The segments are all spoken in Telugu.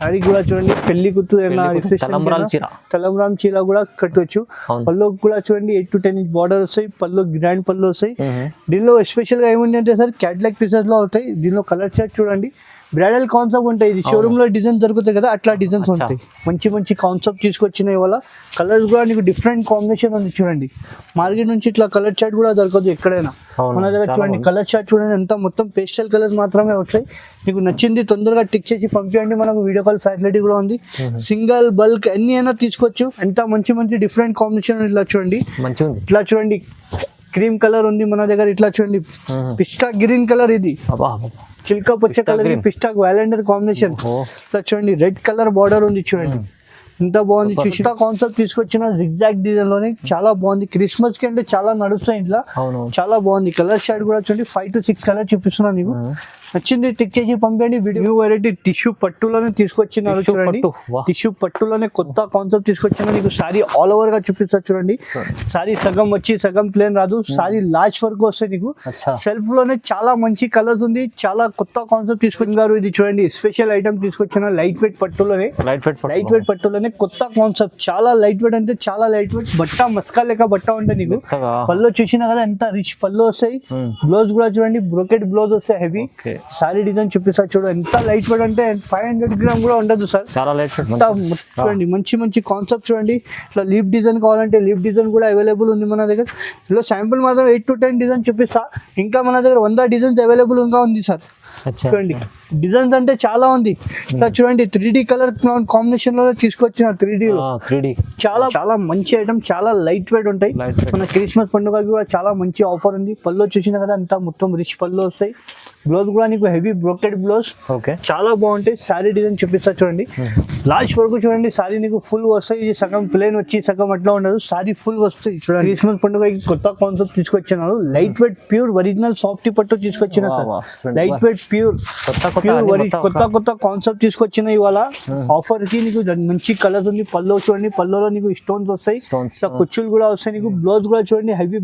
సారీ కూడా చూడండి పెళ్లి కూతు తలంబ్రాం చీర కూడా కట్టవచ్చు. పళ్ళు కూడా చూడండి 8 to 10 ఇంచ్ బార్డర్ వస్తాయి. పళ్ళు గ్రాండ్ పళ్ళు వస్తాయి. దీనిలో ఎస్పెషల్ గా ఏముంది అంటే సార్ క్యాటలాగ్ పీసెస్ లో అవుతాయి. దీనిలో కలర్ చార్ట్ చూడండి, బ్రైడల్ కాన్సెప్ట్ ఉంటాయి. ఇది షోరూమ్ లో డిజైన్ దొరుకుతాయి కదా, అట్లా డిజైన్స్ ఉంటాయి. మంచి మంచి కాన్సెప్ట్ తీసుకొచ్చిన ఇవాళ. కలర్స్ కూడా నీకు డిఫరెంట్ కాంబినేషన్ ఉంది చూడండి. మార్కెట్ నుంచి ఇట్లా కలర్ చార్ట్ కూడా దొరకదు ఎక్కడైనా. మన దగ్గర చూడండి కలర్ చార్ట్ చూడండి, ఎంత మొత్తం పేస్టల్ కలర్స్ మాత్రమే వచ్చాయి. మీకు నచ్చింది తొందరగా టిక్ చేసి పంపించండి. మనకు వీడియో కాల్ ఫెసిలిటీ కూడా ఉంది. సింగిల్ బల్క్ అన్ని అయినా తీసుకోవచ్చు. ఎంత మంచి మంచి డిఫరెంట్ కాంబినేషన్. ఇట్లా చూడండి, ఇట్లా చూడండి క్రీమ్ కలర్ ఉంది మన దగ్గర. ఇట్లా చూడండి పిస్టా గ్రీన్ కలర్, ఇది చిల్కా పచ్చ కలర్, పిస్టా వ్యాలెండర్ కాంబినేషన్. ఇట్లా చూడండి రెడ్ కలర్ బార్డర్ ఉంది చూడండి, ఎంత బాగుంది. చూసిన కాన్సెప్ట్ తీసుకొచ్చిన జిగ్జాగ్ డిజైన్ లోనే చాలా బాగుంది. క్రిస్మస్ కి అంటే చాలా నడుస్తాయి ఇంట్లో, చాలా బాగుంది. కలర్ షార్ట్ కూడా చూడండి 5 to 6 కలర్ చూపిస్తున్నాను నీకు. నచ్చింది టిక్ చేసి పంపండి. న్యూ వెరైటీ టిష్యూ పట్టులోనే తీసుకొచ్చినారు చూడండి. టిష్యూ పట్టులోనే కొత్త కాన్సెప్ట్ తీసుకొచ్చిన నీకు. సారీ ఆల్ ఓవర్ గా చూపిస్తా చూడండి. సారీ సగం వచ్చి సగం ప్లేన్ రాదు, సారీ లార్జ్ వర్క్ వస్తాయి నీకు. సెల్ఫ్ లోనే చాలా మంచి కలర్స్ ఉంది, చాలా కొత్త కాన్సెప్ట్ తీసుకొచ్చినారు. ఇది చూడండి స్పెషల్ ఐటమ్ తీసుకొచ్చిన లైట్ వెయిట్ పట్టులోనే. లైట్ వెయిట్ పట్టులోనే కొత్త కాన్సెప్ట్. చాలా లైట్ వెయిట్ అంటే చాలా లైట్ వెయిట్. బట్ట మస్కా లెక్క బట్ట ఉంటాయి నీకు. పళ్ళు చూసినా కదా ఎంత రిచ్ పళ్ళు వస్తాయి. బ్లౌజ్ కూడా చూడండి బ్రోకెట్ బ్లౌజ్ వస్తాయి హెవీ. సారీ డిజైన్ చూపిస్తా చూడు, ఎంత లైట్ వెయిట్ అంటే 500 గ్రామ్ కూడా ఉండదు సార్. చాలా లైట్ చూడండి. మంచి మంచి కాన్సెప్ట్ చూడండి. ఇట్లా లీఫ్ డిజైన్ కావాలంటే లీఫ్ డిజైన్ కూడా అవైలబుల్ ఉంది మన దగ్గర. ఇలా శాంపుల్ మాత్రం 8 to 10 డిజైన్ చూపిస్తా. ఇంకా మన దగ్గర 100 డిజైన్స్ అవైలబుల్ ఇంకా ఉంది సార్. చూడండి డిజైన్స్ అంటే చాలా ఉంది. ఇట్లా చూడండి 3D కలర్ కాంబినేషన్ లో తీసుకొచ్చిన 3D చాలా చాలా మంచి ఐటమ్, చాలా లైట్ వెయిట్ ఉంటాయి. మన క్రిస్మస్ పండుగకి కూడా చాలా మంచి ఆఫర్ ఉంది. పళ్ళు చూసినా కదా అంతా మొత్తం రిచ్ పళ్ళు వస్తాయి. బ్లౌజ్ కూడా నీకు హెవీ బ్రోకెడ్ బ్లౌజ్, చాలా బాగుంటాయి. సారీ డిజైన్ చూపిస్తా చూడండి. లాస్ట్ వరకు చూడండి సారీ నీకు ఫుల్ వస్తాయి. ఇది సగం ప్లేన్ వచ్చి సగం అట్లా ఉండదు, సారీ ఫుల్ వస్తాయి. చూడండి క్రిస్మస్ పండుగకి కొత్త కాన్సెప్ట్ తీసుకొచ్చినారు. Light weight pure original softy పట్టు తీసుకొచ్చిన లైట్ వెయిట్ ప్యూర్ కొత్త కొత్త కాన్సెప్ట్ తీసుకొచ్చిన ఇవాళ ఆఫర్ కి. నీకు మంచి కలర్స్ ఉంది. పల్లో చూడండి, పల్లోలో నీకు స్టోన్స్ వస్తాయి, కుచ్చులు కూడా వస్తాయి నీకు. బ్లౌజ్ కూడా చూడండి హెవీ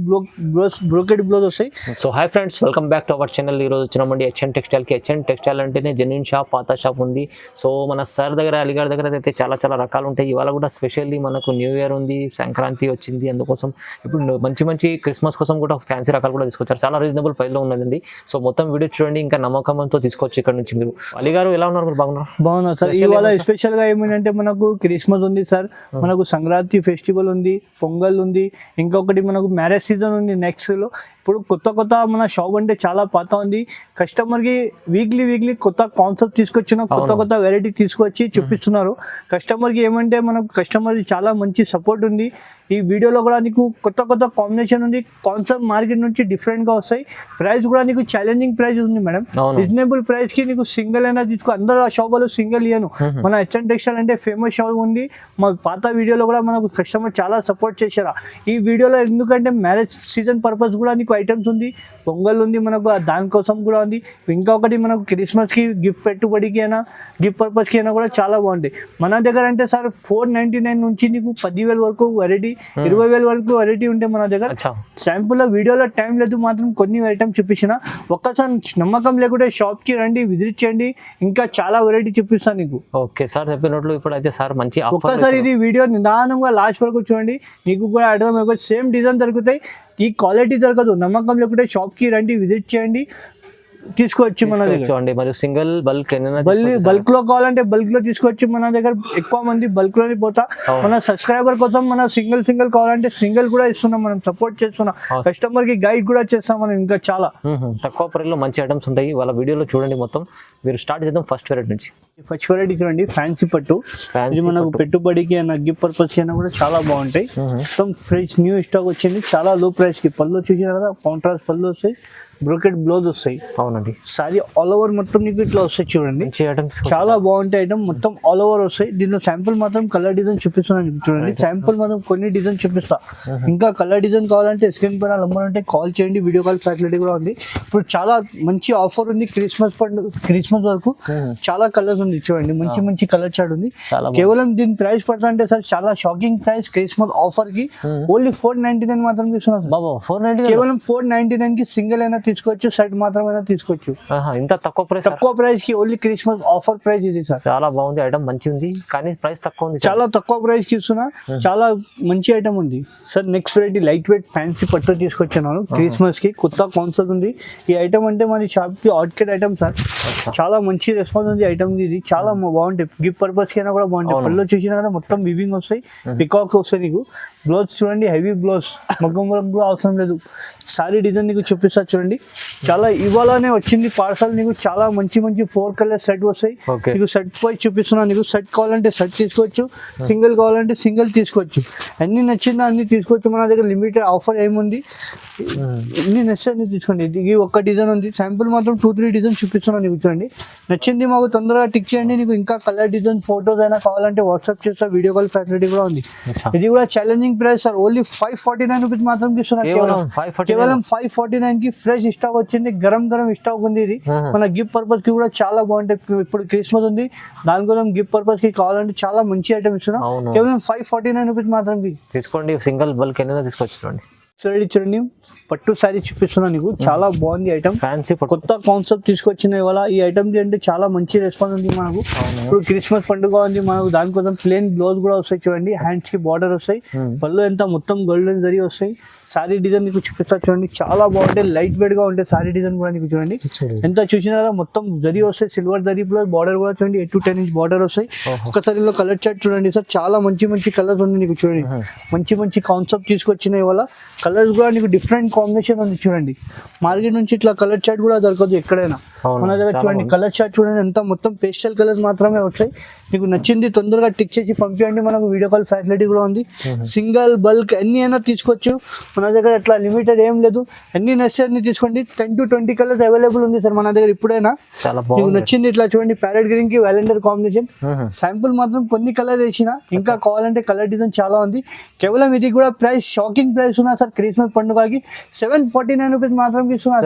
బ్రోకెడ్ బ్లౌజ్ వస్తాయి. So hi friends, welcome back to our channel. ఈ రోజు వచ్చినామండి హెచ్ఎన్ టెక్స్టైల్ కి. హెచ్ఎన్ టెక్స్టైల్ అంటేనే జెన్యూన్ షాప్, పాత షాప్ ఉంది. సో మన సార్ దగ్గర, అలీగాడ్ దగ్గర అయితే చాలా చాలా రకాలు ఉంటాయి. ఇవాళ కూడా స్పెషల్లీ మనకు న్యూ ఇయర్ ఉంది, సంక్రాంతి వచ్చింది, అందుకోసం ఇప్పుడు మంచి మంచి క్రిస్మస్ కోసం కూడా ఫ్యాన్సీ రకాలు కూడా తీసుకొచ్చారు. చాలా రీజనబుల్ ప్రైస్ లో ఉన్నదండి. సో మొత్తం వీడియో చూడండి, ఇంకా నమ్మకంతో తీసుకోవచ్చు ఇక్కడ నుంచి. మీరు అలీగారు ఎలా ఉన్నారు? మీరు బాగున్నారు సార్. ఇవాళ స్పెషల్ గా ఏమిటంటే మనకు క్రిస్మస్ ఉంది సార్, మనకు సంక్రాంతి ఫెస్టివల్ ఉంది, పొంగల్ ఉంది, ఇంకొకటి మనకు మ్యారేజ్ సీజన్ ఉంది నెక్స్ట్ లో. ఇప్పుడు కొత్త కొత్త మన షాప్ అంటే చాలా పాత ఉంది. కస్టమర్ కి వీక్లీ కొత్త కాన్సెప్ట్ తీసుకొచ్చిన, కొత్త వెరైటీ తీసుకొచ్చి చూపిస్తున్నారు. కస్టమర్ కి ఏమంటే మనకు కస్టమర్ చాలా మంచి సపోర్ట్ ఉంది. ఈ వీడియోలో కూడా నీకు కొత్త కాంబినేషన్ ఉంది. కాన్సెప్ట్ మార్కెట్ నుంచి డిఫరెంట్ గా వస్తాయి. ప్రైస్ కూడా నీకు ఛాలెంజింగ్ ప్రైస్ ఉంది మేడం. రీజనబుల్ ప్రైస్ కి నీకు సింగిల్ అయినా తీసుకో. అందరూ ఆ షాప్ వాళ్ళు సింగిల్ ఇయ్యను. మన హెచ్ఎన్ టెక్స్టైల్ అంటే ఫేమస్ షాప్ ఉంది. మా పాత వీడియోలో కూడా మనకు కస్టమర్ చాలా సపోర్ట్ చేశారు. ఈ వీడియోలో ఎందుకంటే మ్యారేజ్ సీజన్ పర్పస్ కూడా నీకు ఐటమ్స్ ఉంది. పొంగల్ ఉంది మనకు, దానికోసం కూడా ఉంది. ఇంకొకటి మనకు క్రిస్మస్ కి గిఫ్ట్ పెట్టుబడికి అయినా గిఫ్ట్ పర్పస్ కి అయినా కూడా చాలా బాగుంటాయి. మన దగ్గర అంటే సార్ 499 నుంచి నీకు 10,000 వరకు వెరైటీ, 20,000 వరకు వెరైటీ ఉంటాయి మన దగ్గర. శాంపుల్ లో వీడియోలో టైం లేదు, మాత్రం కొన్ని ఐటమ్స్ చూపించిన. ఒక్కసారి నమ్మకం లేకుంటే షాప్ కి రండి, విజిట్ చేయండి, ఇంకా చాలా వెరైటీ చూపిస్తాను నీకు. ఓకే సార్ చెప్పినట్లు. ఇప్పుడు అయితే సార్ మంచి ఒక్కసారి ఇది వీడియో నిదానంగా లాస్ట్ వరకు చూడండి, నీకు కూడా అర్థం అయిపోయి. సేమ్ డిజైన్ దొరుకుతాయి, ఈ క్వాలిటీ దొరకదు. నమ్మకం లేకుంటే షాప్ కి రండి, విజిట్ చేయండి, తీసుకోవచ్చు మన దగ్గర. మరియు సింగిల్ బల్క్ బల్క్ లో కావాలంటే బల్క్ లో తీసుకోవచ్చు. మన దగ్గర ఎక్కువ మంది బల్క్ లోనే పోతా. మన సబ్స్క్రైబర్ కోసం మన సింగిల్ కావాలంటే సింగిల్ కూడా ఇస్తున్నాం, మనం సపోర్ట్ చేస్తున్నాం. కస్టమర్ కి గైడ్ కూడా చేస్తాం మనం. ఇంకా చాలా తక్కువ ప్రైస్ లో మంచి ఐటమ్స్ ఉంటాయి. వాళ్ళ వీడియోలో చూడండి మొత్తం. మీరు స్టార్ట్ చేద్దాం ఫస్ట్ వెరైటీ నుంచి. ఫస్ట్ వెరైటీ చూడండి ఫ్యాన్సీ పట్టు. ఇది మనకు పెట్టుబడికి అయినా గిఫ్ట్ పర్పస్ కి అయినా కూడా చాలా బాగుంటాయి. మొత్తం ఫ్రెష్ న్యూ స్టాక్ వచ్చింది, చాలా లో ప్రైస్ కి. పళ్ళు చూసిన కదా కాంట్రాస్ట్ పళ్ళు వస్తాయి, బ్రోకెట్ బ్లౌజ్ వస్తాయి. అవునండి. సారీ ఆల్ ఓవర్ మొత్తం నీకు ఇట్లా వస్తాయి చూడండి. చాలా బాగుంటాయి ఐటమ్, మొత్తం ఆల్ ఓవర్ వస్తాయి. దీనిలో శాంపుల్ మాత్రం కలర్ డిజైన్ చూపిస్తున్నాను చూడండి. శాంపుల్ మాత్రం కొన్ని డిజైన్ చూపిస్తా. ఇంకా కలర్ డిజైన్ కావాలంటే స్క్రీన్ పైన నంబర్ ఉంటే కాల్ చేయండి, వీడియో కాల్ ఫెసిలిటీ కూడా ఉంది. ఇప్పుడు చాలా మంచి ఆఫర్ ఉంది క్రిస్మస్ వరకు. చాలా కలర్స్ ఉంది చూడండి, మంచి కలర్ చార్ట్ ఉంది. కేవలం దీని ప్రైస్ పడతా అంటే సార్ చాలా షాకింగ్ ప్రైస్. క్రిస్మస్ ఆఫర్ కి ఓన్లీ 499 మాత్రం తీసుకున్నాను. కేవలం 499 కి సింగిల్ అయినా తీసుకోవచ్చు, సెట్ మాత్రమైనా తీసుకోవచ్చు. ఇంత తక్కువ ప్రైస్ కి ఓన్లీ క్రిస్మస్ ఆఫర్ ప్రైస్ ఇది సార్. చాలా బాగుంది ఐటమ్, మంచి ఉంది కానీ ప్రైస్ తక్కువ ఉంది. చాలా తక్కువ ప్రైస్ కి ఇస్తున్నా, చాలా మంచి ఐటమ్ ఉంది sir. Next variety light weight fancy పట్టు తీసుకొచ్చాను క్రిస్మస్ కి, కొత్త కాన్సెప్ట్ ఉంది ఈ ఐటమ్. అంటే మన షాప్ కి ఆర్కిడ్ ఐటమ్ సార్, చాలా మంచి రెస్పాన్స్ ఉంది ఐటమ్. ఇది చాలా బాగుంటాయి, గిఫ్ట్ పర్పస్ కి అయినా కూడా బాగుంటాయి. పళ్ళు చూసినా కదా మొత్తం వివింగ్ వస్తాయి, పికాక్ వస్తాయి. నీకు బ్లౌజ్ చూడండి, హెవీ బ్లౌజ్, మగ్గం వర్క్ కూడా అవసరం లేదు. సారీ డిజైన్ నీకు చూపిస్తా చూడండి. చాలా ఇవాళనే వచ్చింది పార్సల్. నీకు చాలా మంచి మంచి 4 కలర్ సెట్ వస్తాయి. నీకు సెట్ పోయి చూపిస్తున్నా. నీకు సెట్ కావాలంటే సెట్ తీసుకోవచ్చు, సింగిల్ కావాలంటే సింగిల్ తీసుకోవచ్చు. అన్ని నచ్చిందా అన్ని తీసుకోవచ్చు. మన దగ్గర లిమిటెడ్ ఆఫర్ ఏముంది, ఎన్ని నచ్చితే అన్ని తీసుకోండి. ఇది ఒక్క డిజైన్ ఉంది, శాంపుల్ మాత్రం 2-3 డిజైన్ చూపిస్తున్నా. నీకు చూడండి నచ్చింది మాకు తొందరగా టిక్ చేయండి. నీకు ఇంకా కలర్ డిజైన్ ఫోటోస్ అయినా కావాలంటే వాట్సాప్ చేస్తా, వీడియో కాల్ ఫెసిలిటీ కూడా ఉంది. ఇది కూడా challenging price sir, only 549 rupees మాత్రం ఇస్తున్నా. కేవలం 549 కి ఫ్రెష్ స్టాక్ వచ్చింది, గరం స్టాక్ ఉంది. ఇది మన గిఫ్ట్ పర్పస్ కి కూడా చాలా బాగుంటాయి. ఇప్పుడు క్రిస్మస్ ఉంది, దానికోసం గిఫ్ట్ పర్పస్ కి కావాలంటే చాలా మంచి ఐటమ్ ఇస్తున్నా. కేవలం 549 రూపీస్ మాత్రం తీసుకోండి. సింగిల్ బల్క్ అయినా తీసుకోవచ్చు. చూడండి చూడండి పట్టు శారీ చూపిస్తున్నా. నీకు చాలా బాగుంది ఐటమ్, ఫ్యాన్సీ కొత్త కాన్సెప్ట్ తీసుకొచ్చిన ఇవాళ. ఈ ఐటమ్ అంటే చాలా మంచి రెస్పాన్స్ ఉంది మనకు. ఇప్పుడు క్రిస్మస్ పండుగ ఉంది మనకు, దానికోసం ప్లేన్ బ్లౌజ్ కూడా వస్తాయి. చూడండి హ్యాండ్స్ కి బార్డర్ వస్తాయి, పళ్ళు ఎంత మొత్తం గోల్డెన్ జరీ వస్తాయి. సారీ డిజైన్ నీకు చూపిస్తా చూడండి, చాలా బాగుంటాయి, లైట్ వెయిట్ గా ఉంటాయి. సారీ డిజైన్ కూడా నీకు చూడండి ఎంత చూసినా కదా మొత్తం జరీ వస్తాయి, సిల్వర్ జరీ ప్లస్ బార్డర్ కూడా చూడండి 8 to 10 ఇంచ్ బార్డర్ వస్తాయి. ఒకసారిలో కలర్ చార్ట్ చూడండి సార్, చాలా మంచి మంచి కలర్స్ ఉంది. నీకు చూడండి మంచి మంచి కాన్సెప్ట్ తీసుకొచ్చిన ఇవాళ. కలర్స్ కూడా నీకు డిఫరెంట్ కాంబినేషన్ ఉంది. చూడండి మార్కెట్ నుంచి ఇట్లా కలర్ చార్ట్ కూడా దొరకదు ఎక్కడైనా. మన దగ్గర చూడండి కలర్ చార్ట్ చూడండి ఎంత మొత్తం పేస్టల్ కలర్స్ మాత్రమే వచ్చాయి. నీకు నచ్చింది తొందరగా టిక్ చేసి పంపించండి, మనకు వీడియో కాల్ ఫెసిలిటీ కూడా ఉంది. సింగిల్ బల్క్ అన్ని అయినా తీసుకోవచ్చు, మన దగ్గర అట్లా లిమిటెడ్ ఏం లేదు. అన్ని నచ్చి అన్ని తీసుకోండి. 10 to 20 కలర్స్ అవైలబుల్ ఉంది సార్ మన దగ్గర ఇప్పుడైనా. నీకు నచ్చింది ఇట్లా చూడండి, ప్యారెట్ గ్రీన్ కి వ్యాలెండర్ కాంబినేషన్. శాంపుల్ మాత్రం కొన్ని కలర్ వేసిన, ఇంకా కావాలంటే కలర్ డిజైన్ చాలా ఉంది. కేవలం ఇది కూడా ప్రైస్ షాకింగ్ ప్రైస్ ఉన్నా సార్. క్రిస్మస్ పండుగకి 749 రూపీస్ మాత్రం ఇస్తున్నా.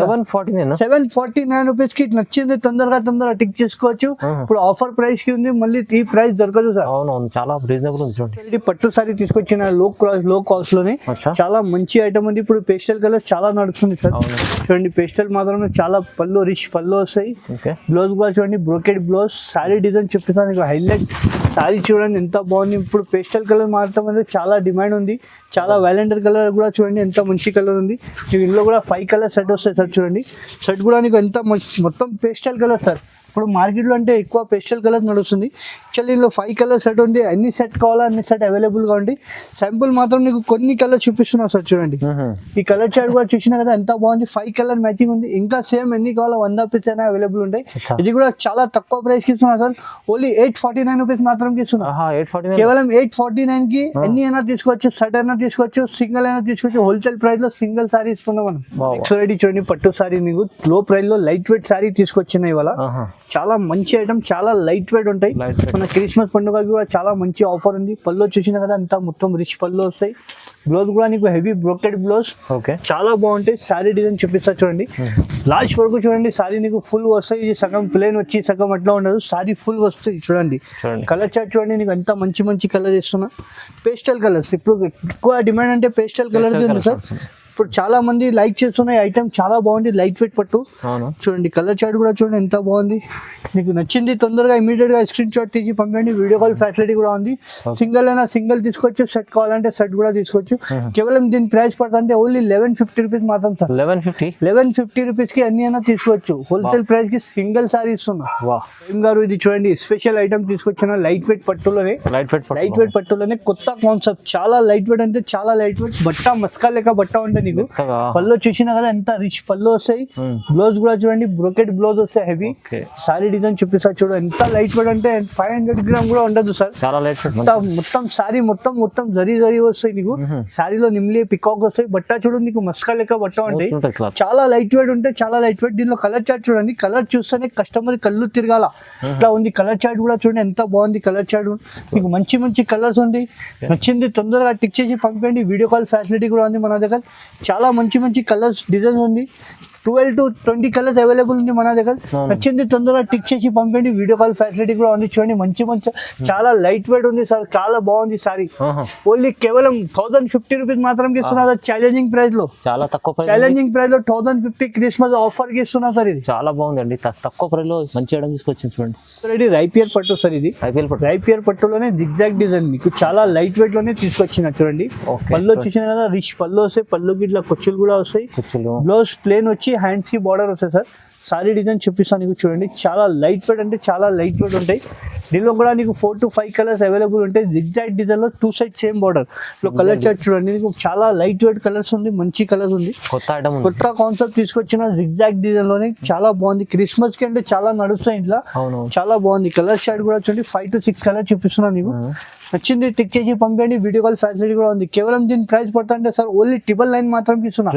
749 రూపీస్ కి నచ్చింది తొందరగా టిక్ చేసుకోవచ్చు. ఇప్పుడు ఆఫర్ ప్రైస్ కి ఉంది, మళ్ళీ ఈ ప్రైస్ దొరకదు సార్. అవునవును, చాలా రీజనబుల్ ఉంది. చూడండి పట్టు సారీ తీసుకొచ్చిన లో కాస్ట్ లోనే చాలా మంచి ఐటమ్ ఉంది. ఇప్పుడు పేస్టల్ కలర్స్ చాలా నడుస్తుంది సార్. చూడండి పేస్టల్ మాత్రమే చాలా పళ్ళు రిచ్ పళ్ళు వస్తాయి. బ్లౌజ్ కూడా చూడండి బ్రోకెడ్ బ్లౌజ్. సారీ డిజైన్ చెప్తాను, హైలైట్ సారీ చూడండి ఎంత బాగుంది. ఇప్పుడు పేస్టల్ కలర్ మాత్రం చాలా డిమాండ్ ఉంది. చాలా వ్యాలెండర్ కలర్ కూడా చూడండి ఎంత మంచి కలర్ ఉంది. ఇందులో కూడా 5 కలర్ సెట్ వస్తాయి సార్. చూడండి సెట్ కూడా నీకు ఎంత మొత్తం పేస్టల్ కలర్ సార్. ఇప్పుడు మార్కెట్లో అంటే ఎక్కువ పేస్టల్ కలర్ నడుస్తుంది. యాక్చువల్లీ ఇందులో 5 కలర్ సెట్ ఉంది. అన్ని సెట్ కావాలా అన్ని సెట్ అవైలబుల్గా ఉంది. శాంపుల్ మాత్రం నీకు కొన్ని కలర్ చూపిస్తున్నా సార్. చూడండి ఈ కలర్ చార్ట్ కూడా చూసినా కదా ఎంత బాగుంది. 5 కలర్ మ్యాచింగ్ ఉంది. ఇంకా సేమ్ ఎన్ని కావాలో 100 పీస్ అయినా అవైలబుల్ ఉంటాయి. ఇది కూడా చాలా తక్కువ ప్రైస్ కి ఇస్తున్నా సార్. ఓన్లీ 849 రూపీస్ మాత్రం ఇస్తున్నా. కేవలం 849 కి ఎన్ని అయినా తీసుకోవచ్చు, సెట్ అయినా తీసుకోవచ్చు, సింగిల్ అయినా తీసుకోవచ్చు. హోల్సేల్ ప్రైస్ లో సింగిల్ సారీ ఇస్తున్నాం మనం. చూడండి పట్టు సారీ నీకు లో ప్రైస్ లో లైట్ వెయిట్ సారీ తీసుకొచ్చిన ఇవాళ. చాలా మంచి ఐటమ్, చాలా లైట్ వెయిట్ ఉంటాయి. మన క్రిస్మస్ పండుగకి కూడా చాలా మంచి ఆఫర్ ఉంది. పళ్ళు చూసినా కదా అంతా మొత్తం రిచ్ పళ్ళు వస్తాయి. బ్లౌజ్ కూడా నీకు హెవీ బ్రోకెడ్ బ్లౌజ్, చాలా బాగుంటాయి. సారీ డిజైన్ చూపిస్తా చూడండి. లాస్ట్ వరకు చూడండి సారీ నీకు ఫుల్ వస్తాయి. ఇది సగం ప్లేన్ వచ్చి సగం అట్లా ఉండదు, సారీ ఫుల్ వస్తాయి. చూడండి కలర్ చార్ట్ చూడండి, నీకు ఎంత మంచి మంచి కలర్ ఇస్తున్నా. పేస్టల్ కలర్స్ ఇప్పుడు ఎక్కువ డిమాండ్ అంటే పేస్టల్ కలర్ ఉంది సార్. ఇప్పుడు చాలా మంది లైక్ చేస్తున్నాయి ఐటమ్, చాలా బాగుంది లైట్ వెయిట్ పట్టు. చూడండి కలర్ చార్ట్ కూడా చూడండి ఎంత బాగుంది. నీకు నచ్చింది తొందరగా ఇమీడియట్ గా స్క్రీన్ షాట్ తీసి పంపండి. వీడియో కాల్ ఫెసిలిటీ కూడా ఉంది. సింగిల్ అయినా సింగిల్ తీసుకోవచ్చు, సెట్ కావాలంటే సెట్ కూడా తీసుకోవచ్చు. కేవలం దీని ప్రైస్ పడుతుంది ఓన్లీ 1150 రూపీస్ మాత్రం సార్. 1150 రూపీస్ కి అన్ని అయినా తీసుకోవచ్చు. హోల్సేల్ ప్రైస్ కి సింగిల్ సారీ ఇస్తున్నా. ఏం గారు ఇది చూడండి స్పెషల్ ఐటమ్ తీసుకొచ్చిన లైట్ వెయిట్ పట్టులోనే. లైట్ వెయిట్ పట్టులోనే కొత్త కాన్సెప్ట్. చాలా లైట్ వెయిట్ అంటే చాలా లైట్ వెయిట్ బట్ట, మస్కా లెక్క బట్ట ఉంటుంది. నీకు పళ్ళు చూసినా కదా ఎంత రిచ్ పళ్ళు వస్తాయి. బ్లౌజ్ కూడా చూడండి బ్రోకెడ్ బ్లౌజ్ వస్తాయి హెవీ. సారీ డిజైన్ చూపిస్తా చూడు ఎంత లైట్ వెయిట్ అంటే 500 గ్రామ్ కూడా ఉండదు సార్. చాలా లైట్ వెయిట్ మొత్తం సారీ మొత్తం జరీ వస్తాయి. నీకు సారీలో నిమ్లీ పికాక్ వస్తాయి. బట్ట చూడు నీకు మస్కా లెక్క బట్ట ఉంటాయి. చాలా లైట్ వెయిట్ ఉంటాయి, చాలా లైట్ వెయిట్. దీనిలో కలర్ చార్ట్ చూడండి, కలర్ చూస్తేనే కస్టమర్ కళ్ళు తిరగాల ఇట్లా ఉంది. కలర్ చార్ట్ కూడా చూడండి ఎంత బాగుంది. కలర్ చార్ట్ మీకు మంచి కలర్స్ ఉంది. నచ్చింది తొందరగా టిక్ చేసి పంపండి. వీడియో కాల్ ఫెసిలిటీ కూడా ఉంది మన దగ్గర. చాలా మంచి కలర్స్ డిజైన్స్ ఉంది. 12 to 20 కలర్స్ అవైలబుల్ ఉంది మన దగ్గర. నచ్చింది తొందరగా టిక్ చేసి పంపండి. వీడియో కాల్ ఫెసిలిటీ కూడా ఉంది. చూడండి మంచి చాలా లైట్ వెయిట్ ఉంది సార్, చాలా బాగుంది సారీ. ఓన్లీ కేవలం 1050 రూపీస్ మాత్రం ఇస్తున్నా సార్, ఛాలెంజింగ్ ప్రైస్ లో. చాలా తక్కువ ఛాలెంజింగ్ ప్రైస్ లో 1050 క్రిస్మస్ ఆఫర్ కి ఇస్తున్నా సార్. ఇది చాలా బాగుంది, తక్కువ ప్రైస్ లో మంచి ఐటమ్ తీసుకొచ్చింది చూడండి. సార్ ఇది రైపియర్ పట్టు సార్. ఇది రైపియర్ పట్టులోనే జిగ్జాగ్ డిజైన్ మీకు చాలా లైట్ వెయిట్ లోనే తీసుకొచ్చిన చూడండి. పళ్ళు వచ్చేసిన కదా రిచ్ పళ్ళు వస్తాయి, పళ్ళుకి ఇట్లా కుచ్చులు కూడా వస్తాయి. బ్లౌజ్ ప్లేన్ వచ్చి హ్యాండ్స్ కి బార్డర్ వస్తాయి సార్. సారీ డిజైన్ చూపిస్తాను నీకు చూడండి. చాలా లైట్ వెయిట్ అంటే చాలా లైట్ వెయిట్ ఉంటాయి. దీనిలో కూడా నీకు 4 to 5 కలర్స్ అవైలబుల్ ఉంటాయి. జిగ్జాగ్ డిజైన్ లో 2 సైడ్ సేమ్ బార్డర్ లో కలర్ చార్ట్ చూడండి. నీకు చాలా లైట్ వెయిట్ కలర్స్ ఉంది, మంచి కలర్స్ ఉంది. కొత్త కాన్సెప్ట్ తీసుకొచ్చిన జిగ్జాగ్ డిజైన్ లోనే చాలా బాగుంది. క్రిస్మస్ కి అంటే చాలా నడుస్తాయి ఇంట్లో, చాలా బాగుంది. కలర్ చార్ట్ కూడా చూడండి 5 to 6 కలర్ చూపిస్తున్నాను నీకు. నచ్చింది టిక్ చేసి పంపండి. వీడియో కాల్ ఫెసిలిటీ కూడా ఉంది. కేవలం దీని ప్రైస్ పడుతుంటే సార్ ఓన్లీ 999 మాత్రం ఇస్తున్నా.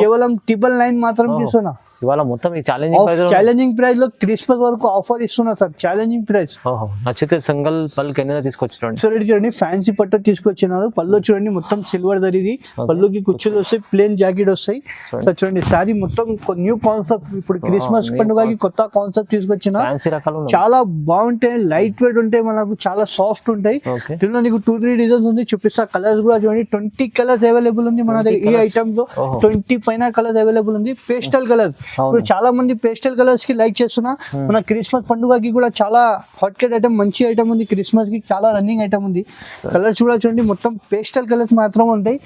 కేవలం 999 మాత్రం ఇస్తున్నా. ఇవాళ మొత్తం ఈ ఛాలెంజింగ్ ప్రైస్ లో క్రిస్మస్ వరకు ఆఫర్ ఇస్తున్నా సార్. Challenging price. నచ్చితే సింగల్ పళ్ళు కింద తీసుకొచ్చారు సార్. చూడండి ఫ్యాన్సీ పట్టు తీసుకొచ్చినారు. పళ్ళు చూడండి మొత్తం సిల్వర్ దరిది, పళ్ళుకి కుచ్చులు వస్తాయి, ప్లేన్ జాకెట్ వస్తాయి. చూడండి సారీ మొత్తం న్యూ కాన్సెప్ట్. ఇప్పుడు క్రిస్మస్ పండుగకి కొత్త కాన్సెప్ట్ తీసుకొచ్చిన చాలా బాగుంటాయి. లైట్ వెయిట్ ఉంటాయి, మనకు చాలా సాఫ్ట్ ఉంటాయి. దీనిలో నీకు 2-3 డిజైన్స్ ఉంది, చూపిస్తా. కలర్స్ కూడా చూడండి 20 కలర్స్ అవైలబుల్ ఉంది మన దగ్గర. ఈ ఐటమ్స్ లో 20 పైన కలర్స్ అవైలబుల్ ఉంది. పేస్టల్ కలర్ ఇప్పుడు చాలా మంది పేస్టల్ కలర్స్ కి లైక్ చేస్తున్నా. మన క్రిస్మస్ పండుగకి కూడా చాలా హాట్ కేట్ ఐటమ్, మంచి ఐటమ్ ఉంది. క్రిస్మస్ కి చాలా రన్నింగ్ ఐటమ్ ఉంది. కలర్స్ కూడా చూడండి మొత్తం పేస్టల్ కలర్స్ మాత్రం ఉంటాయి.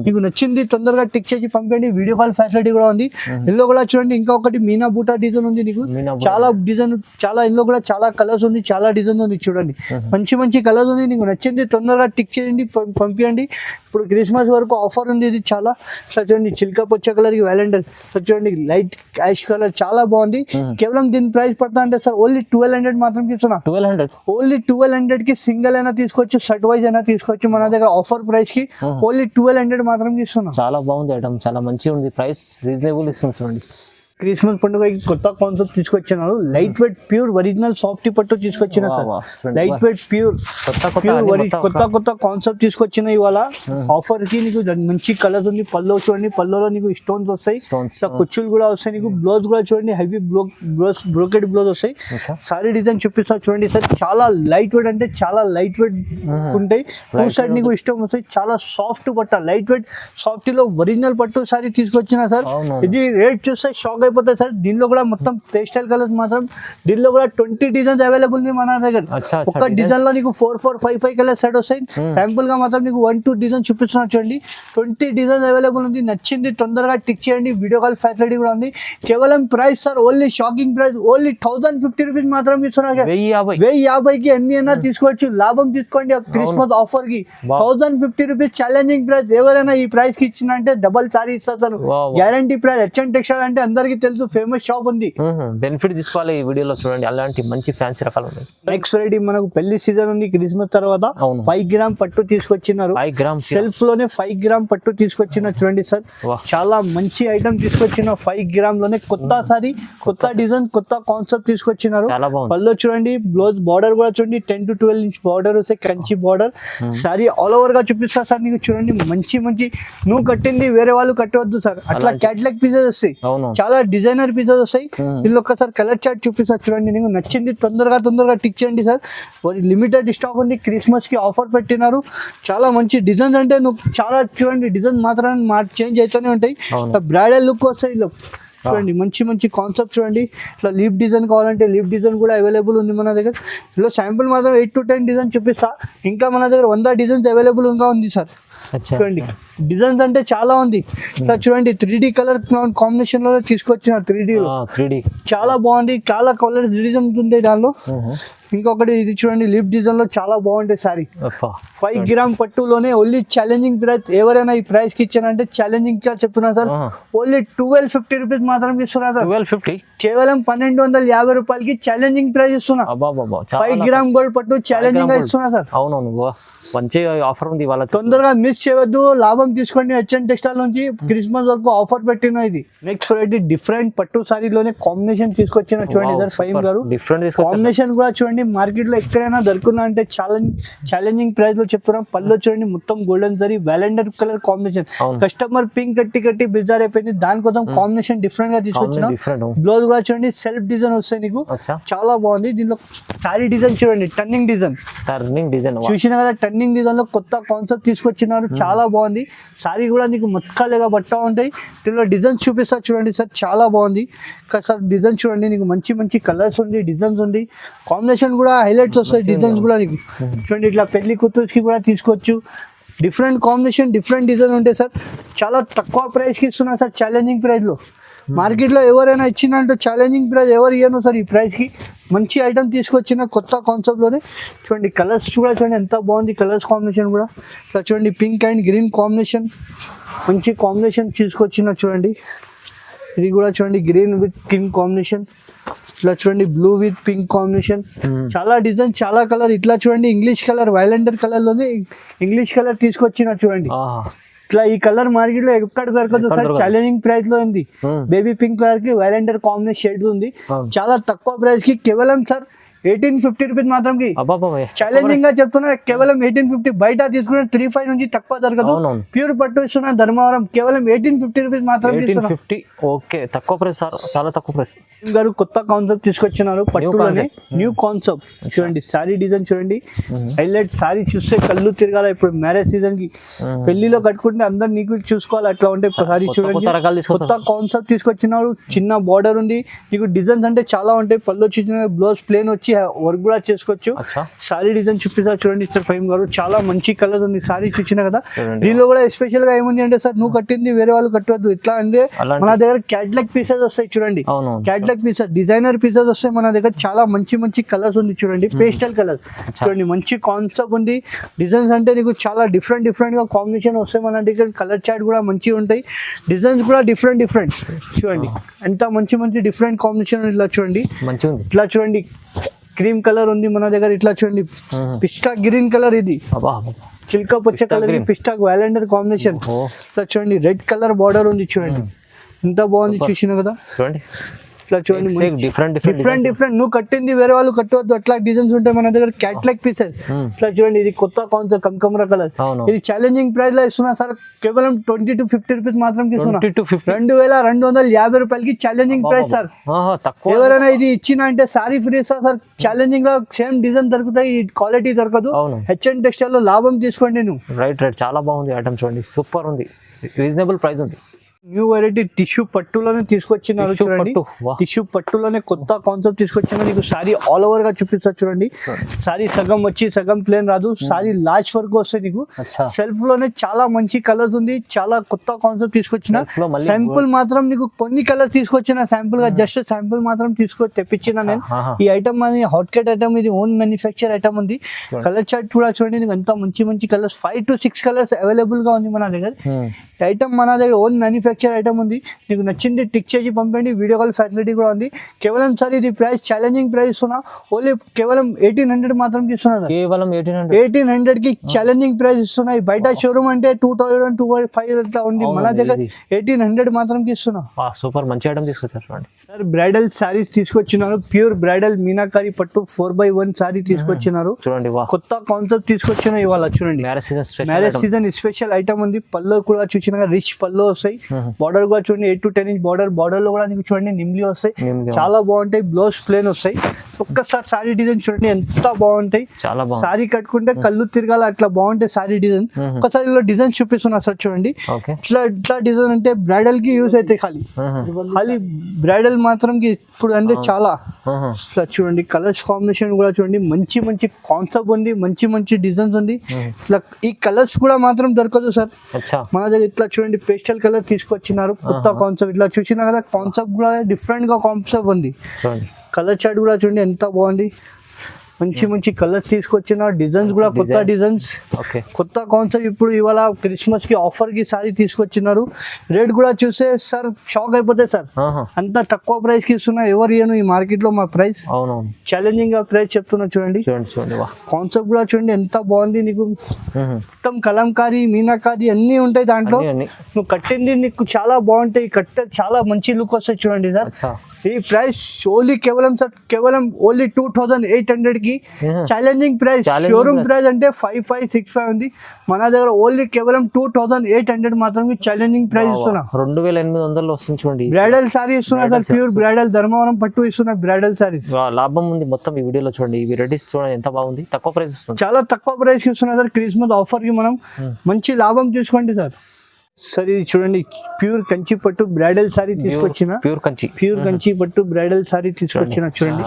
మీకు నచ్చింది తొందరగా టిక్ చేసి పంపండి. వీడియో కాల్ ఫెసిలిటీ కూడా ఉంది. ఇందులో కూడా చూడండి ఇంకొకటి మీనా బూటా డిజైన్ ఉంది. నీకు చాలా డిజైన్, చాలా ఇందులో కూడా చాలా కలర్స్ ఉంది, చాలా డిజైన్ ఉంది. చూడండి మంచి కలర్స్ ఉంది. నీకు నచ్చింది తొందరగా టిక్ చేయండి, పంపించండి. ఇప్పుడు క్రిస్మస్ వరకు ఆఫర్ ఉంది. ఇది చాలా చూడండి చిల్కా పొచ్చ కలర్ కి వ్యాలండర్ చూడండి, లైట్ యాష్ కలర్ చాలా బాగుంది. కేవలం దీని ప్రైస్ పడుతుంది అంటే సార్ ఓన్లీ 1200 మాత్రం ఇస్తున్నా. 1200 ఓన్లీ 1200 కి సింగిల్ అయినా తీసుకోవచ్చు, షర్ట్ వైజ్ అయినా తీసుకోవచ్చు. మన దగ్గర ఆఫర్ ప్రైస్ కి ఓన్లీ 1200 మాత్రం ఇస్తున్నా. చాలా బాగుంది ఐటమ్, చాలా మంచిగా ఉంది. ప్రైస్ రీజనబుల్ ఇస్తుంది చూడండి. క్రిస్మస్ పండుగకి కొత్త కాన్సెప్ట్ తీసుకొచ్చినారు. Light weight pure original softy పట్టు తీసుకొచ్చిన లైట్ వెయిట్ ప్యూర్ కొత్త కాన్సెప్ట్ తీసుకొచ్చిన ఇవాళ ఆఫర్ కి. నీకు మంచి కలర్స్ ఉంది. పల్లో చూడండి, పల్లోలో నీకు స్టోన్స్ వస్తాయి, కుచ్చులు కూడా వస్తాయి. నీకు బ్లౌజ్ కూడా చూడండి హెవీ బ్రోకెడ్ బ్లౌజ్ వస్తాయి. సారీ డిజైన్ చూపిస్తా చూడండి సార్. చాలా లైట్ వెయిట్ అంటే చాలా లైట్ వెయిట్ ఉంటాయి. 2 సైడ్ నీకు ఇష్టం వస్తాయి. చాలా సాఫ్ట్ పట్ట, లైట్ వెయిట్ సాఫ్టీ లో ఒరిజినల్ పట్టు సారీ తీసుకొచ్చిన సార్. ఇది రేట్ చూస్తే షాక్ అయిపోతాయి సార్. దీనిలో కూడా మొత్తం పేస్టల్ కలర్స్ మాత్రం. దీనిలో కూడా 20 డిజైన్స్ అవైలబుల్ ఉంది మన దగ్గర. ఒక డిజైన్ లో నీకు 4-5 కలర్స్ సెట్ వస్తాయి. శాంపుల్ గా మాత్రం నీకు 1-2 డిజైన్ చూపిస్తున్నా చూడండి. 20 డిజైన్స్ అవైలబుల్ ఉంది. నచ్చింది తొందరగా టిక్ చేయండి. వీడియో కాల్ ఫెసిలిటీ కూడా ఉంది. కేవలం price sir only shocking price only 1050 rupees మాత్రం ఇస్తున్నా. 1050కి ఎన్ని అయినా తీసుకోవచ్చు, లాభం తీసుకోండి. క్రిస్మస్ ఆఫర్ కి 1050 రూపీస్ ఛాలెంజింగ్ ప్రైస్. ఎవరైనా ఈ ప్రైస్ కి ఇచ్చిందంటే డబల్ సారీ ఇస్తాను, గ్యారంటీ ప్రైస్. హెచ్ఎన్ టెక్స్టైల్ అంటే అందరికి తెలుసు, ఫేమస్ షాప్ ఉంది. బెనిఫిట్ తీసుకోవాలి. ఈ వీడియోలో చూడండి అలాంటి మంచి ఫ్యాన్సీ రకాలు ఉన్నాయి. నెక్స్ట్ వెరైటీ మనకు పెళ్లి సీజన్ ఉంది. క్రిస్మస్ తర్వాత 5 గ్రామ్ పట్టు తీసుకొచ్చినారు. 5 గ్రామ్ సెల్ఫ్ లోనే 5 గ్రామ్ పట్టు తీసుకొచ్చిన చూడండి సార్. చాలా మంచి ఐటమ్ తీసుకొచ్చిన. 5 గ్రామ్ లోనే కొత్త సారీ, కొత్త డిజైన్, కొత్త కాన్సెప్ట్ తీసుకొచ్చినారు. పళ్ళు చూడండి, బ్లౌజ్ బార్డర్ కూడా చూడండి 10 to 12 ఇంచ్ బార్డర్ వస్తాయి, Kanchi border. Sorry all over గా చూపిస్తా సార్. నీకు చూడండి మంచి నువ్వు కట్టింది వేరే వాళ్ళు కట్టవద్దు సార్. అట్లా క్యాట్లాగ్ పీసెస్ వస్తాయి, చాలా డిజైనర్ పీసెస్ వస్తాయి. ఇందులో ఒక్కసారి కలర్ చార్ట్ చూపిస్తా చూడండి. నీకు నచ్చింది తొందరగా టిక్ చేయండి సార్. లిమిటెడ్ స్టాక్ ఉంది. క్రిస్మస్ కి ఆఫర్ పెట్టినారు. చాలా మంచి డిజైన్స్ అంటే నువ్వు చాలా చూడండి డిజైన్ మాత్రం చేంజ్ అవుతూనే ఉంటాయి. బ్రైడల్ లుక్ వస్తాయి. చూడండి మంచి కాన్సెప్ట్ చూడండి. ఇట్లా లీఫ్ డిజైన్ కావాలంటే లీఫ్ డిజైన్ కూడా అవైలబుల్ ఉంది మన దగ్గర. ఇందులో శాంపుల్ మాత్రం 8 to 10 డిజైన్ చూపిస్తా. ఇంకా మన దగ్గర 100 డిజైన్స్ అవైలబుల్ ఉంది సార్. చూడండి డిజైన్స్ అంటే చాలా ఉంది. ఇట్లా చూడండి 3D కలర్ కాంబినేషన్ లో తీసుకొచ్చిన 3D చాలా బాగుంది. చాలా కలర్ డిజైన్స్ ఉంటాయి దానిలో. ఇంకొకటి ఇది చూడండి లీఫ్ డిజైన్ లో చాలా బాగుంటాయి సారీ. 5 గ్రామ్ పట్టులోనే ఓన్లీ ఛాలెంజింగ్ ప్రైస్. ఎవరైనా ఈ ప్రైస్ కి ఇచ్చానంటే ఛాలెంజింగ్ గా చెప్తున్నా సార్. ఓన్లీ 1250 రూపీస్ మాత్రం ఇస్తున్నా సార్. 1250 కేవలం 1250 రూపాయలకి ఛాలెంజింగ్ ప్రైస్ ఇస్తున్నా. 5 గ్రామ్ గోల్డ్ పట్టు ఛాలెంజింగ్ గా ఇస్తున్నా సార్. అవునవును మంచి ఆఫర్ ఉంది. వాళ్ళ తొందరగా మిస్ చేయవద్దు, లాభం తీసుకోండి. హెచ్ఎన్ టెక్స్టైల్ నుంచి క్రిస్మస్ వరకు ఆఫర్ పెట్టిన ఇది. నెక్స్ట్ వెరైటీ డిఫరెంట్ పట్టు సారీలోనే కాంబినేషన్ తీసుకొచ్చిన చూడండి సార్. ఫైమ్ గారు కాంబినేషన్ కూడా చూడండి చూడండి మార్కెట్ లో ఎక్కడైనా దొరుకున్నా అంటే ఛాలెంజింగ్ ప్రైస్ లో చెప్తున్నాం. పళ్ళు చూడండి మొత్తం గోల్డెన్ జరీ వ్యాలెండర్ కలర్ కాంబినేషన్. కస్టమర్ పింక్ కట్టి బిజార్ అయిపోయింది, దానికోసం కాంబినేషన్ డిఫరెంట్ గా తీసుకొచ్చినాం. బ్లౌజ్ కూడా చూడండి సెల్ఫ్ డిజైన్ వస్తాయి నీకు, చాలా బాగుంది. దీనిలో సారీ డిజైన్ చూడండి టర్నింగ్ డిజైన్ చూసిన కదా, టర్నింగ్ డిజైన్ లో కొత్త కాన్సెప్ట్ తీసుకొచ్చినారు, చాలా బాగుంది. సారీ కూడా నీకు మత్కాలేగా బట్ట ఉంటాయి. దీనిలో డిజైన్స్ చూపిస్తా చూడండి సార్, చాలా బాగుంది సార్. డిజైన్ చూడండి నీకు మంచి మంచి కలర్స్ ఉంది, డిజైన్స్ ఉంది, కాంబినేషన్ కూడా హైలైట్స్ వస్తాయి. డిజైన్స్ కూడా నీకు చూడండి ఇట్లా పెళ్లి కూతురుకి కూడా తీసుకోవచ్చు. డిఫరెంట్ కాంబినేషన్ డిఫరెంట్ డిజైన్ ఉంటాయి సార్. చాలా తక్కువ ప్రైస్కి ఇస్తున్నా సార్, ఛాలెంజింగ్ ప్రైస్లో. మార్కెట్లో ఎవరైనా ఇచ్చిందంటే ఛాలెంజింగ్ ప్రైస్ ఎవరు ఇవ్వను సార్. ఈ ప్రైస్కి మంచి ఐటమ్ తీసుకొచ్చిన కొత్త కాన్సెప్ట్లోనే. చూడండి కలర్స్ కూడా చూడండి ఎంత బాగుంది, కలర్స్ కాంబినేషన్ కూడా ఇట్లా చూడండి పింక్ అండ్ గ్రీన్ కాంబినేషన్, మంచి కాంబినేషన్ తీసుకొచ్చిన చూడండి. ఇది కూడా చూడండి గ్రీన్ విత్ పింక్ కాంబినేషన్, ఇట్లా చూడండి బ్లూ విత్ పింక్ కాంబినేషన్, చాలా డిజైన్ చాలా కలర్. ఇట్లా చూడండి ఇంగ్లీష్ కలర్ వైలెండర్ కలర్ లోనే ఇంగ్లీష్ కలర్ తీసుకొచ్చిన చూడండి. ఇట్లా ఈ కలర్ మార్కెట్ లో ఎక్కడ దొరకదు సార్, ఛాలెంజింగ్ ప్రైస్ లో ఉంది. బేబీ పింక్ కలర్ కి వైలెండర్ కాంబినేషన్ షేడ్ ఉంది, చాలా తక్కువ ప్రైస్ కి కేవలం సార్ 1850 రూపీస్ మాత్రం. ఛాలెంజింగ్ గా చెప్తున్నా, కేవలం 1850. బయట తీసుకున్న 35 నుంచి తక్కువ దొరకదు. ప్యూర్ పట్టు ఇస్తున్నా ధర్మవరం, కేవలం 1850 రూపీస్ మాత్రం. 1850 ఓకే, తక్కువ ప్రైస్ సార్, చాలా తక్కువ ప్రైస్. గారు కొత్త కాన్సెప్ట్ తీసుకొచ్చినారు పట్టులోనే, న్యూ కాన్సెప్ట్. చూడండి సారీ డిజైన్ చూడండి, హైలైట్. సారీ చూస్తే కళ్ళు తిరగాల. ఇప్పుడు మ్యారేజ్ సీజన్ కి పెళ్లిలో కట్టుకుంటే అందరు నీకు చూసుకోవాలి, అట్లా ఉంటే సారీ చూడండి. కొత్త కాన్సెప్ట్ తీసుకొచ్చినారు, చిన్న బార్డర్ ఉంది నీకు. డిజైన్స్ అంటే చాలా ఉంటాయి. పళ్ళు వచ్చిన బ్లౌజ్ ప్లేన్ వచ్చి వర్క్ కూడా చేసుకోవచ్చు. సారీ డిజైన్ చూపిస్తా చూడండి సార్ ఫైమ్ గారు, చాలా మంచి కలర్ ఉంది. సారీ చూసిన కదా, దీనిలో కూడా స్పెషల్ గా ఏముంది అంటే సార్, నువ్వు కట్టింది వేరే వాళ్ళు కట్టవద్దు. ఇట్లా అంటే మన దగ్గర క్యాట్లాగ్ పీసెస్ వస్తాయి చూడండి, క్యాట్లాగ్ పీసెస్ డిజైనర్ పీసెస్ వస్తాయి మన దగ్గర. చాలా మంచి మంచి కలర్స్ ఉంది చూడండి, పేస్టల్ కలర్ చూడండి, మంచి కాన్సెప్ట్ ఉంది. డిజైన్స్ అంటే నీకు చాలా డిఫరెంట్ డిఫరెంట్ గా కాంబినేషన్ వస్తాయి మన దగ్గర. కలర్ చార్ట్ కూడా మంచిగా ఉంటాయి, డిజైన్స్ కూడా డిఫరెంట్ డిఫరెంట్ చూడండి. ఎంత మంచి మంచి డిఫరెంట్ కాంబినేషన్. ఇట్లా చూడండి ఇట్లా చూడండి క్రీమ్ కలర్ ఉంది మన దగ్గర. ఇట్లా చూడండి పిస్టా గ్రీన్ కలర్, ఇది చిల్కా పచ్చ కలర్, పిస్టా వ్యాలెండర్ కాంబినేషన్. ఇట్లా చూడండి రెడ్ కలర్ బార్డర్ ఉంది చూడండి, ఎంత బాగుంది చూసిన కదా. ఇట్లా చూడండి డిఫరెంట్ డిఫరెంట్. నువ్వు కట్టింది వేరే వాళ్ళు కట్టవద్దు, అట్లా డిజైన్స్ ఉంటాయి మన దగ్గర. క్యాట్లాగ్ పీసెస్ ఇట్లా చూడండి, ఇది కొత్త కాన్సెప్ట్ కమకమరా కలర్. ఇది ఛాలెంజింగ్ ప్రైస్ లో ఇస్తున్నా సార్, కేవలం 20 to 50 రూపీస్ మాత్రం ఇస్తున్నా. 2250 రూపాయలకి ఛాలెంజింగ్ ప్రైస్ సార్. ఎవరైనా ఇది ఇచ్చిన అంటే సారీ ఫ్రీ సార్. ఛాలెంజింగ్ లో సేమ్ డిజైన్ దొరుకుతాయి, క్వాలిటీ దొరకదు. హెచ్ఎన్ టెక్స్టైల్ లో లాభం తీసుకోండి నువ్వు. రైట్ చాలా బాగుంది ఐటమ్ చూడండి, సూపర్ ఉంది, రీజనబుల్ ప్రైస్ ఉంది. న్యూ వెరైటీ టిష్యూ పట్టులోనే తీసుకొచ్చినారు చూడండి. టిష్యూ పట్టులోనే కొత్త కాన్సెప్ట్ తీసుకొచ్చినా. నీకు సారీ ఆల్ ఓవర్ గా చూపిస్తా చూడండి. సారీ సగం వచ్చి సగం ప్లేన్ రాదు, సారీ లార్జ్ వర్క్ వస్తాయి నీకు. సెల్ఫ్ లోనే చాలా మంచి కలర్స్ ఉంది, చాలా కొత్త కాన్సెప్ట్ తీసుకొచ్చిన. శాంపుల్ మాత్రం నీకు కొన్ని కలర్స్ తీసుకొచ్చిన, శాంపుల్ గా జస్ట్ శాంపుల్ మాత్రం తెప్పించిన నేను. ఈ ఐటమ్ అని హాట్ కేట్ ఐటమ్, ఇది ఓన్ మ్యానుఫ్యాక్చర్ ఐటమ్ ఉంది. కలర్ చార్ట్ కూడా చూడండి, నీకు ఎంత మంచి మంచి కలర్స్, 5 to 6 కలర్స్ అవైలబుల్ గా ఉంది మన దగ్గర. ఐటమ్ మన దగ్గర ఓన్ మ్యానుఫ్యాక్చర్ ఐటమ్ ఉంది. నీకు నచ్చింది టిక్ చేసి పంపండి, వీడియో కాల్ ఫెసిలిటీ కూడా ఉంది. కేవలం సార్ ఇది ప్రైస్ ఛాలెంజింగ్ ప్రైస్ ఇస్తున్నా, ఓన్లీ కేవలం 1800 మాత్రం ఇస్తున్నా. కేవలం 1800 కి ఛాలెంజింగ్ ప్రైస్ ఇస్తున్నాయి. బయట షోరూమ్ అంటే 2000, 2500 అట్లా ఉంది, మన దగ్గర 1800 మాత్రం ఇస్తున్నా. సూపర్ మంచి ఐటమ్ తీసుకొచ్చారు చూడండి సార్. బ్రైడల్ సారీస్ తీసుకొచ్చినారు, ప్యూర్ బ్రైడల్ మీనాకారి పట్టు 4x1 సారీ తీసుకొచ్చినారు చూడండి. కొత్త కాన్సెప్ట్ తీసుకొచ్చిన ఇవాళ చూడండి. మ్యారేజ్ సీజన్ స్పెషల్ ఐటమ్ ఉంది. పళ్ళు కూడా చూసిన రిచ్ పళ్ళు వస్తాయి. బార్డర్ కూడా చూడండి 8 to 10 ఇంచ్ బార్డర్. బార్డర్ లో కూడా నీకు చూడండి నిమ్లి వస్తాయి, చాలా బాగుంటాయి. బ్లౌజ్ ప్లేన్ వస్తాయి. ఒక్కసారి సారీ డిజైన్ చూడండి ఎంత బాగుంటాయి. సారీ కట్టుకుంటే కళ్ళు తిరగాల, అట్లా బాగుంటాయి సారీ డిజైన్. ఒక్కసారి ఇలా డిజైన్ చూపిస్తున్నా సార్ చూడండి. ఇట్లా డిజైన్ అంటే బ్రైడల్ కి యూస్ అయితే ఖాళీ బ్రైడల్ మాత్రం ఇప్పుడు అంటే చాలా. ఇట్లా చూడండి కలర్స్ కాంబినేషన్ కూడా చూడండి, మంచి మంచి కాన్సెప్ట్ ఉంది, మంచి మంచి డిజైన్స్ ఉంది. ఇట్లా ఈ కలర్స్ కూడా మాత్రం దొరకదు సార్ మన దగ్గర. ఇట్లా చూడండి పేస్టల్ కలర్ తీసుకొచ్చినారు, కొత్త కాన్సెప్ట్. ఇట్లా చూసినా కదా కాన్సెప్ట్ కూడా డిఫరెంట్ గా కాన్సెప్ట్ ఉంది. కలర్ చార్ట్ కూడా చూడండి ఎంత బాగుంది, మంచి మంచి కలర్స్ తీసుకొచ్చిన. డిజైన్స్ కూడా కొత్త డిజైన్స్, కొత్త కాన్సెప్ట్. ఇప్పుడు ఇవాళ క్రిస్మస్ కి ఆఫర్ కి సారీ తీసుకొచ్చినారు. రేట్ కూడా చూస్తే సార్ షాక్ అయిపోతాయి సార్, అంత తక్కువ ప్రైస్ కి ఇస్తున్నా. ఎవరు ఇయ్యను ఈ మార్కెట్ లో మా ప్రైస్. ఛాలెంజింగ్ గా ప్రైస్ చెప్తున్నా చూడండి. కాన్సెప్ట్ కూడా చూడండి ఎంత బాగుంది. నీకు మొత్తం కలంకారీ మీనాకారీ అన్ని ఉంటాయి దాంట్లో. నువ్వు కట్టింది నీకు చాలా బాగుంటాయి, చాలా మంచి లుక్ వస్తాయి చూడండి సార్. ఈ ప్రైస్ ఓన్లీ కేవలం సార్, కేవలం ఓన్లీ 2800 కి కి ఛాలెంజింగ్ ప్రైస్. షోరూమ్ ప్రైస్ అంటే 5565 ఉంది, మన దగ్గర ఓన్లీ కేవలం 2800 మాత్రమే ఛాలెంజింగ్ ప్రైస్ ఇస్తున్నా. 2800 వస్తుంది చూడండి. బ్రైడల్ సారీ ఇస్తున్నా సార్, ప్యూర్ బ్రైడల్ ధర్మవరం పట్టు ఇస్తున్నా బ్రైడల్ సారీ. లాభం ఉంది మొత్తం ఈ వీడియోలో చూడండి. ఈ వెరైటీస్ చూడండి ఎంత బాగుంది, తక్కువ ప్రైస్ ఇస్తుంది, చాలా తక్కువ ప్రైస్ కి ఇస్తున్నా సార్. క్రిస్మస్ ఆఫర్ కి మనం మంచి లాభం తీసుకోండి సార్. సార్ ఇది చూడండి, ప్యూర్ కంచి పట్టు బ్రైడల్ సారీ తీసుకొచ్చిన, ప్యూర్ కంచి పట్టు బ్రైడల్ సారీ తీసుకొచ్చిన. చూడండి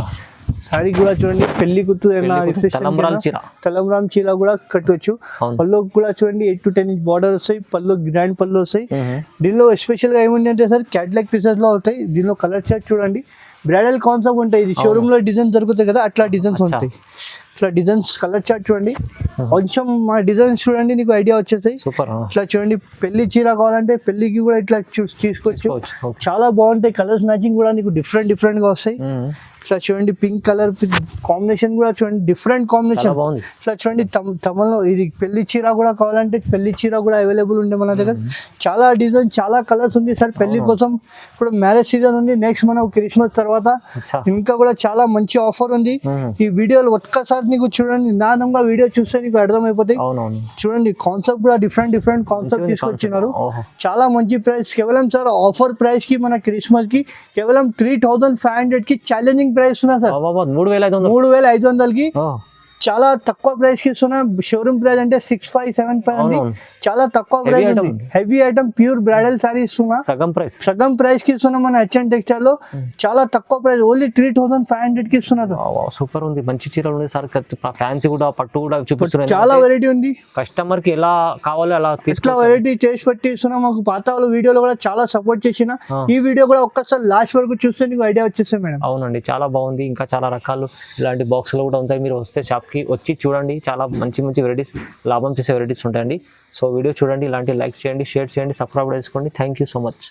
సారీ కూడా చూడండి, పెళ్లి కూతు తలంబ్రాం చీర కూడా కట్టవచ్చు. పళ్ళు కూడా చూడండి 8 to 10 ఇంచ్ బార్డర్ వస్తాయి, పళ్ళు గ్రాండ్ పళ్ళు వస్తాయి. దీనిలో ఎస్పెషల్ గా ఏముంది అంటే సార్ క్యాట్లాగ్ పీసెస్ లో అవుతాయి. దీనిలో కలర్ చార్ట్ చూడండి, బ్రైడల్ కాన్సెప్ట్ ఉంటాయి. ఇది షోరూమ్ లో డిజైన్ దొరుకుతాయి కదా, అట్లా డిజైన్స్ ఉంటాయి. ఇట్లా డిజైన్స్ కలర్ చార్ట్ చూడండి, కొంచెం మా డిజైన్స్ చూడండి, నీకు ఐడియా వచ్చేసాయి. ఇట్లా చూడండి, పెళ్లి చీర కావాలంటే పెళ్లికి కూడా ఇట్లా తీసుకోవచ్చు. చాలా బాగుంటాయి, కలర్స్ మ్యాచింగ్ కూడా నీకు డిఫరెంట్ గా వస్తాయి. ఇట్లా చూడండి, పింక్ కలర్ కాంబినేషన్ కూడా చూడండి, డిఫరెంట్ కాంబినేషన్. ఇట్లా చూడండి, తమలో ఇది పెళ్లి చీర కూడా కావాలంటే పెళ్లి చీర కూడా అవైలబుల్ ఉంది మన దగ్గర. చాలా డిజైన్, చాలా కలర్స్ ఉంది సార్ పెళ్లి కోసం. ఇప్పుడు మ్యారేజ్ సీజన్ ఉంది, నెక్స్ట్ మనం క్రిస్మస్ తర్వాత ఇంకా కూడా చాలా మంచి ఆఫర్ ఉంది. ఈ వీడియోలు ఒక్కసారి నీకు చూడండి, నిదానంగా వీడియో చూస్తే నీకు అర్థమైపోతాయి. చూడండి కాన్సెప్ట్ కూడా డిఫరెంట్ కాన్సెప్ట్ తీసుకొచ్చినారు. చాలా మంచి ప్రైస్, కేవలం సార్ ఆఫర్ ప్రైస్ కి మన క్రిస్మస్ కి కేవలం 3500 కి ఛాలెంజింగ్ ప్రైస్ ఉన్నా సార్. 3500 కి చాలా తక్కువ ప్రైస్ కి ఇస్తున్నా. షోరూమ్ ప్రైస్ అంటే 6575 ఉంది, చాలా తక్కువ ప్రైస్ ఉంది. Heavy item pure bridal sorry ఇస్తున్నా, సగం ప్రైస్ కి ఇస్తున్నా మన హెచ్ఎన్ టెక్స్టైల్ లో. చాలా తక్కువ ప్రైస్, ఓన్లీ 3500 కి ఇస్తున్నారు. సూపర్ ఉంది, మంచి చీరలు ఉన్నాయి సార్. ఫ్యాన్సీ కూడా పట్టు కూడా చూపిస్తున్నారు, చాలా వెరైటీ ఉంది. కస్టమర్ కి ఎలా కావాలో అలా ఇట్లా వెరైటీ చేసి పెట్టి ఇస్తున్నా. మాకు పాత వాళ్ళ వీడియోలో కూడా చాలా సపోర్ట్ చేసిన, ఈ వీడియో కూడా ఒక్కసారి లాస్ట్ వరకు చూస్తే నీకు ఐడియా వచ్చేస్తాయి మేడం. అవునండి, చాలా బాగుంది. ఇంకా చాలా రకాలు ఇలాంటి బాక్స్ లో కూడా ఉంటాయి. మీరు వస్తే షాప్ వచ్చి చూడండి, చాలా మంచి వెరైటీస్, లాభం చేసే వెరైటీస్ ఉంటాయండి. సో వీడియో చూడండి, ఇలాంటి లైక్ చేయండి, షేర్ చేయండి, సబ్స్క్రైబ్ చేసుకోండి. Thank you so much.